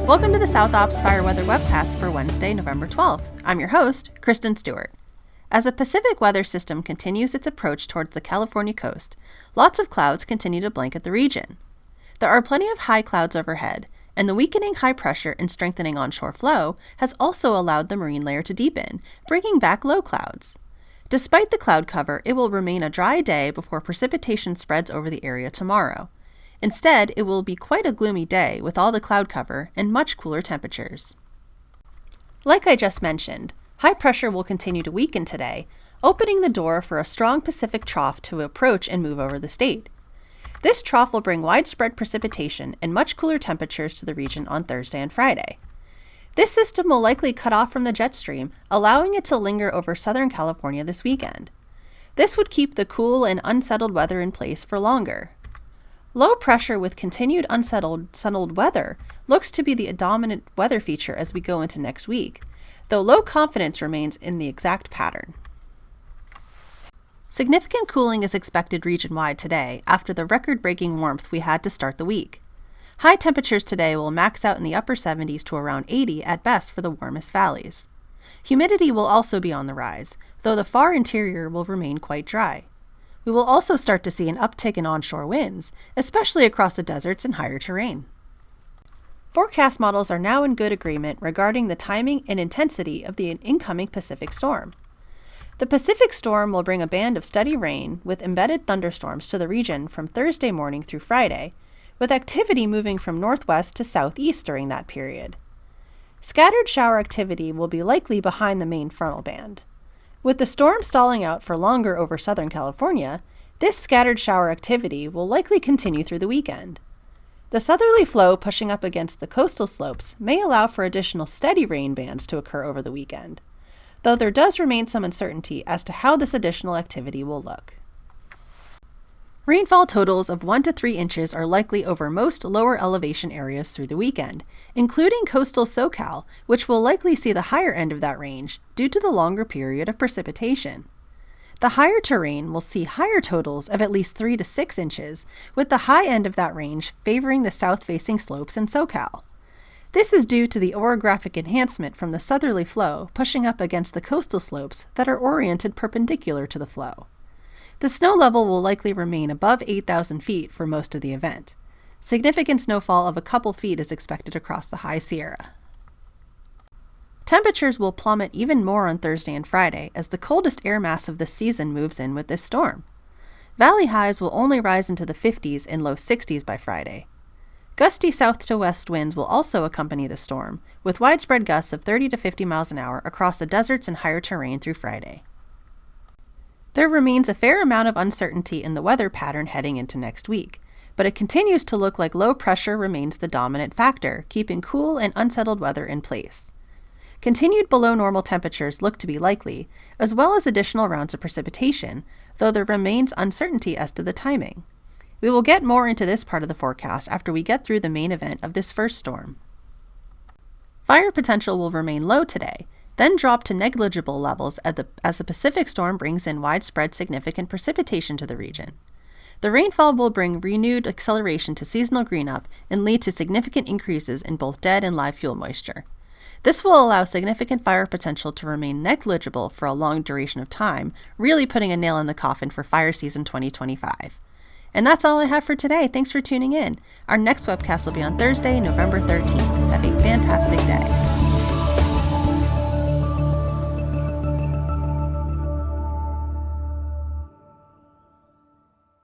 Welcome to the South Ops Fire Weather Webcast for Wednesday, November 12th. I'm your host, Kristen Stewart. As a Pacific weather system continues its approach towards the California coast, lots of clouds continue to blanket the region. There are plenty of high clouds overhead, and the weakening high pressure and strengthening onshore flow has also allowed the marine layer to deepen, bringing back low clouds. Despite the cloud cover, it will remain a dry day before precipitation spreads over the area tomorrow. Instead, it will be quite a gloomy day with all the cloud cover and much cooler temperatures. Like I just mentioned, high pressure will continue to weaken today, opening the door for a strong Pacific trough to approach and move over the state. This trough will bring widespread precipitation and much cooler temperatures to the region on Thursday and Friday. This system will likely cut off from the jet stream, allowing it to linger over Southern California this weekend. This would keep the cool and unsettled weather in place for longer. Low pressure with continued unsettled weather looks to be the dominant weather feature as we go into next week, though low confidence remains in the exact pattern. Significant cooling is expected region-wide today after the record-breaking warmth we had to start the week. High temperatures today will max out in the upper 70s to around 80 at best for the warmest valleys. Humidity will also be on the rise, though the far interior will remain quite dry. We will also start to see an uptick in onshore winds, especially across the deserts and higher terrain. Forecast models are now in good agreement regarding the timing and intensity of the incoming Pacific storm. The Pacific storm will bring a band of steady rain with embedded thunderstorms to the region from Thursday morning through Friday, with activity moving from northwest to southeast during that period. Scattered shower activity will be likely behind the main frontal band. With the storm stalling out for longer over Southern California, this scattered shower activity will likely continue through the weekend. The southerly flow pushing up against the coastal slopes may allow for additional steady rain bands to occur over the weekend, though there does remain some uncertainty as to how this additional activity will look. Rainfall totals of 1 to 3 inches are likely over most lower elevation areas through the weekend, including coastal SoCal, which will likely see the higher end of that range due to the longer period of precipitation. The higher terrain will see higher totals of at least 3 to 6 inches, with the high end of that range favoring the south-facing slopes in SoCal. This is due to the orographic enhancement from the southerly flow pushing up against the coastal slopes that are oriented perpendicular to the flow. The snow level will likely remain above 8,000 feet for most of the event. Significant snowfall of a couple feet is expected across the High Sierra. Temperatures will plummet even more on Thursday and Friday as the coldest air mass of the season moves in with this storm. Valley highs will only rise into the 50s and low 60s by Friday. Gusty south to west winds will also accompany the storm, with widespread gusts of 30 to 50 miles an hour across the deserts and higher terrain through Friday. There remains a fair amount of uncertainty in the weather pattern heading into next week, but it continues to look like low pressure remains the dominant factor, keeping cool and unsettled weather in place. Continued below normal temperatures look to be likely, as well as additional rounds of precipitation, though there remains uncertainty as to the timing. We will get more into this part of the forecast after we get through the main event of this first storm. Fire potential will remain low today, then drop to negligible levels as the Pacific storm brings in widespread significant precipitation to the region. The rainfall will bring renewed acceleration to seasonal green-up and lead to significant increases in both dead and live fuel moisture. This will allow significant fire potential to remain negligible for a long duration of time, really putting a nail in the coffin for fire season 2025. And that's all I have for today. Thanks for tuning in. Our next webcast will be on Thursday, November 13th. Have a fantastic day.